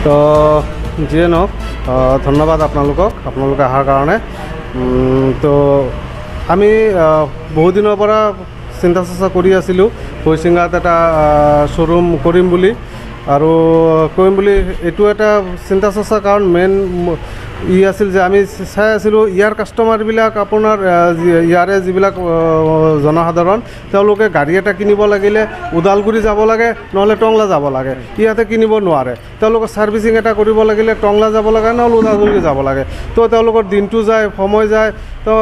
তো যিয়ে নহওক ধন্যবাদ আপোনালোকে অহাৰ কাৰণে। তো আমি বহুত দিনৰ পৰা চিন্তা চৰ্চা কৰি আছিলোঁ হৰিচিঙাত এটা শ্ব'ৰুম কৰিম বুলি, আৰু কৰিম বুলি এইটো এটা চিন্তা চৰ্চাৰ কাৰণ মেইন আছিল যে আমি চাই আছিলোঁ ইয়াৰ কাষ্টমাৰবিলাক আপোনাৰ ইয়াৰে যিবিলাক জনসাধাৰণ তেওঁলোকে গাড়ী এটা কিনিব লাগিলে ওদালগুৰি যাব লাগে নহ'লে টংলা যাব লাগে, ইয়াতে কিনিব নোৱাৰে। তেওঁলোকৰ ছাৰ্ভিচিং এটা কৰিব লাগিলে টংলা যাব লাগে নহ'লে ওদালগুৰি যাব লাগে। তো তেওঁলোকৰ দিনটো যায়, সময় যায়, তো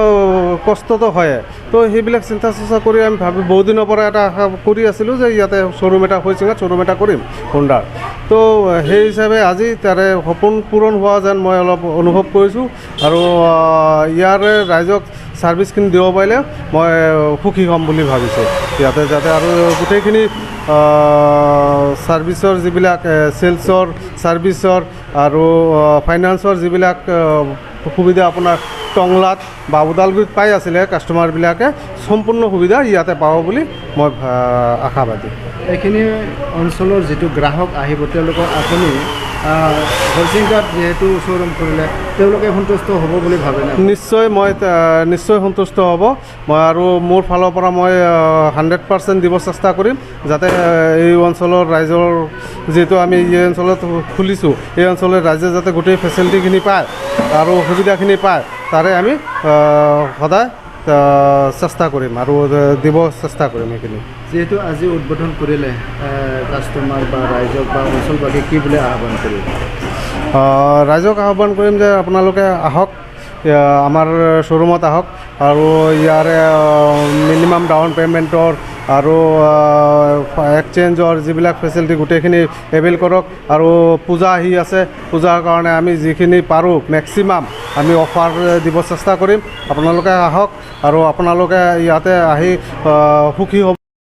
কষ্টটো হয়। তো সেইবিলাক চিন্তা চৰ্চা কৰি আমি বহুত দিনৰ পৰা এটা আশা কৰি আছিলোঁ যে ইয়াতে শ্ব'ৰুম এটা হৰিচিঙাত শ্ব'ৰুম এটা কৰিম হোণ্ডাৰ। তো সেই হিচাপে আজি তাৰে সপোন পূৰণ হোৱা যেন মই অলপ অনুভৱ কৰিছোঁ, আৰু ইয়াৰে ৰাইজক ছাৰ্ভিচখিনি দিব পাৰিলে মই সুখী হ'ম বুলি ভাবিছোঁ। ইয়াতে যাতে আৰু গোটেইখিনি ছাৰ্ভিচৰ যিবিলাক চেলছৰ ছাৰ্ভিচৰ আৰু ফাইনেন্সৰ যিবিলাক সুবিধা আপোনাৰ টংলাত বা ওদালগুৰিত পাই আছিলে কাষ্টমাৰবিলাকে সম্পূৰ্ণ সুবিধা ইয়াতে পাব বুলি মই আশাবাদী। এইখিনি অঞ্চলৰ যিটো গ্ৰাহক আহিব তেওঁলোকক আপুনি হৰিচিঙাত যিহেতু শ্ব'ৰুম কৰিলে তেওঁলোকে সন্তুষ্ট হ'ব বুলি ভাবে না? নিশ্চয় সন্তুষ্ট হ'ব। মই আৰু মোৰ ফালৰ পৰা মই 100% দিব চেষ্টা কৰিম যাতে এই অঞ্চলৰ ৰাইজৰ যিহেতু আমি এই অঞ্চলত খুলিছোঁ, এই অঞ্চলৰ ৰাইজে যাতে গোটেই ফেচিলিটিখিনি পায় আৰু সুবিধাখিনি পায় তাৰে আমি সদায় চেষ্টা কৰিম আৰু দিব চেষ্টা কৰিম। এইখিনি যিহেতু আজি উদ্বোধন কৰিলে কাষ্টমাৰ বা ৰাইজক বা অঞ্চলবাসীক কি বুলি আহ্বান কৰিব? ৰাইজক আহ্বান কৰিম যে আপোনালোকে আহক, আমাৰ শ্ব'ৰুমত আহক, আৰু ইয়াৰে মিনিমাম ডাউন পে'মেণ্টৰ আৰু এক্সচেঞ্জৰ যিবিলাক ফেচিলিটি গোটেইখিনি এভেইল কৰক। আৰু পূজা আহি আছে, পূজাৰ কাৰণে আমি যিখিনি পাৰোঁ মেক্সিমাম আমি অফাৰ দিব চেষ্টা কৰিম। আপোনালোকে আহক আৰু আপোনালোকে ইয়াতে আহি সুখী হ'ব।